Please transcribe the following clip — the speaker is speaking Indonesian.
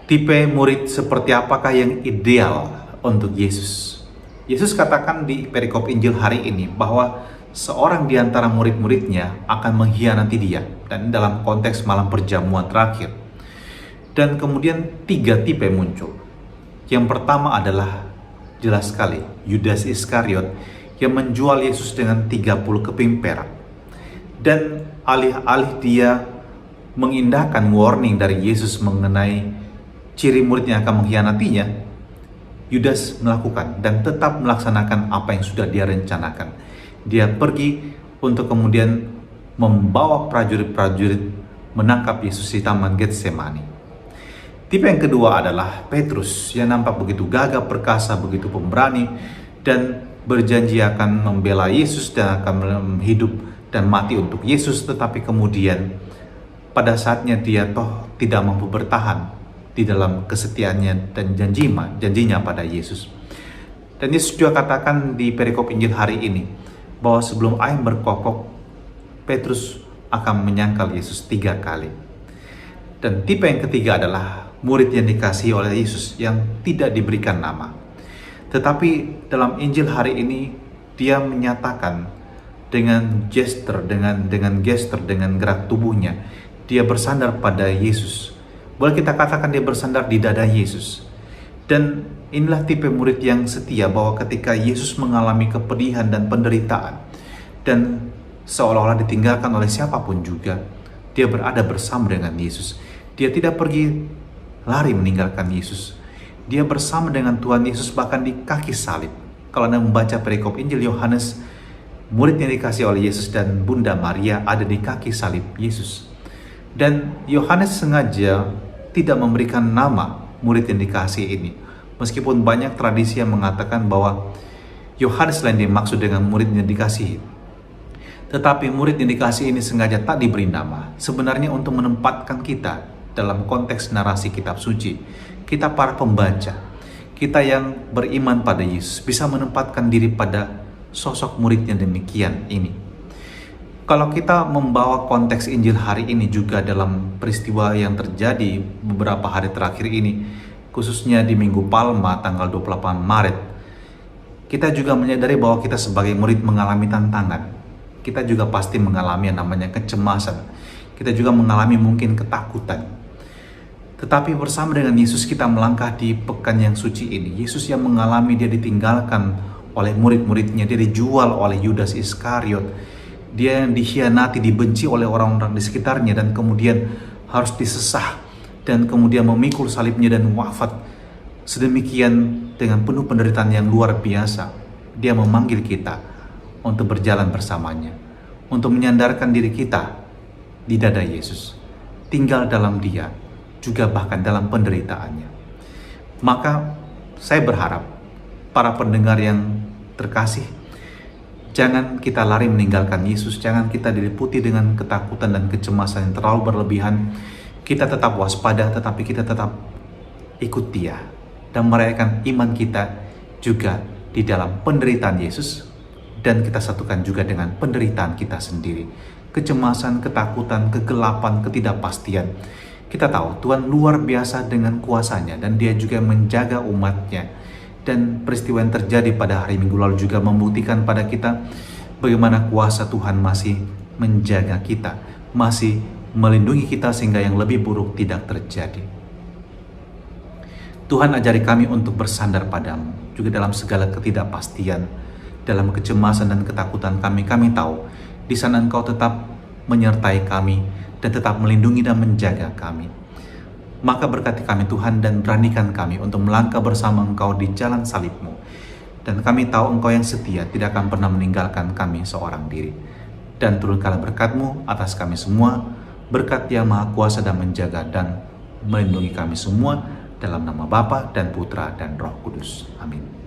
Tipe murid seperti apakah yang ideal untuk Yesus? Yesus katakan di perikop Injil hari ini bahwa seorang di antara murid-muridnya akan mengkhianati dia, dan dalam konteks malam perjamuan terakhir. Dan kemudian 3 tipe muncul. Yang pertama adalah jelas sekali Yudas Iskariot yang menjual Yesus dengan 30 keping perak. Dan alih-alih dia mengindahkan warning dari Yesus mengenai ciri murid yang akan mengkhianatinya, Yudas melakukan dan tetap melaksanakan apa yang sudah dia rencanakan. Dia pergi untuk kemudian membawa prajurit-prajurit menangkap Yesus di Taman Getsemani. Tipe yang kedua adalah Petrus yang nampak begitu gagah perkasa, begitu pemberani, dan berjanji akan membela Yesus dan akan hidup dan mati untuk Yesus, tetapi kemudian pada saatnya dia toh tidak mampu bertahan di dalam kesetiaannya dan janjinya pada Yesus. Dan Yesus juga katakan di perikop Injil hari ini bahwa sebelum ayam berkokok, Petrus akan menyangkal Yesus 3 kali. Dan tipe yang ketiga adalah murid yang dikasihi oleh Yesus yang tidak diberikan nama. Tetapi dalam Injil hari ini dia menyatakan dengan gestur, dengan gerak tubuhnya, dia bersandar pada Yesus. Boleh kita katakan dia bersandar di dada Yesus. Dan inilah tipe murid yang setia, bahwa ketika Yesus mengalami kepedihan dan penderitaan dan seolah-olah ditinggalkan oleh siapapun juga, dia berada bersama dengan Yesus. Dia tidak pergi lari meninggalkan Yesus. Dia bersama dengan Tuhan Yesus bahkan di kaki salib. Kalau Anda membaca perikop Injil Yohanes, murid yang dikasih oleh Yesus dan Bunda Maria ada di kaki salib Yesus. Dan Yohanes sengaja tidak memberikan nama murid yang dikasihi ini. Meskipun banyak tradisi yang mengatakan bahwa Yohanes lain dimaksud dengan murid yang dikasihi. Tetapi murid yang dikasihi ini sengaja tak diberi nama. Sebenarnya untuk menempatkan kita dalam konteks narasi kitab suci. Kita para pembaca, kita yang beriman pada Yesus, bisa menempatkan diri pada sosok murid yang demikian ini. Kalau kita membawa konteks Injil hari ini juga dalam peristiwa yang terjadi beberapa hari terakhir ini, khususnya di Minggu Palma tanggal 28 Maret, kita juga menyadari bahwa kita sebagai murid mengalami tantangan. Kita juga pasti mengalami yang namanya kecemasan. Kita juga mengalami mungkin ketakutan. Tetapi bersama dengan Yesus kita melangkah di pekan yang suci ini. Yesus yang mengalami, dia ditinggalkan oleh murid-muridnya, dia dijual oleh Yudas Iskariot. Dia yang dikhianati, dibenci oleh orang-orang di sekitarnya, dan kemudian harus disesah, dan kemudian memikul salibnya dan wafat. Sedemikian dengan penuh penderitaan yang luar biasa, dia memanggil kita untuk berjalan bersamanya, untuk menyandarkan diri kita di dada Yesus, tinggal dalam dia, juga bahkan dalam penderitaannya. Maka saya berharap para pendengar yang terkasih, jangan kita lari meninggalkan Yesus, jangan kita diliputi dengan ketakutan dan kecemasan yang terlalu berlebihan. Kita tetap waspada, tetapi kita tetap ikut dia dan merayakan iman kita juga di dalam penderitaan Yesus, dan kita satukan juga dengan penderitaan kita sendiri. Kecemasan, ketakutan, kegelapan, ketidakpastian. Kita tahu Tuhan luar biasa dengan kuasanya, dan dia juga menjaga umatnya. Dan peristiwa yang terjadi pada hari Minggu lalu juga membuktikan pada kita bagaimana kuasa Tuhan masih menjaga kita, masih melindungi kita sehingga yang lebih buruk tidak terjadi. Tuhan ajari kami untuk bersandar padamu, juga dalam segala ketidakpastian, dalam kecemasan dan ketakutan kami. Kami tahu di sana Engkau tetap menyertai kami dan tetap melindungi dan menjaga kami. Maka berkati kami Tuhan, dan beranikan kami untuk melangkah bersama Engkau di jalan salib-Mu. Dan kami tahu Engkau yang setia tidak akan pernah meninggalkan kami seorang diri. Dan turunkanlah berkat-Mu atas kami semua, berkat yang Maha Kuasa dan menjaga dan melindungi kami semua, dalam nama Bapa dan Putra dan Roh Kudus. Amin.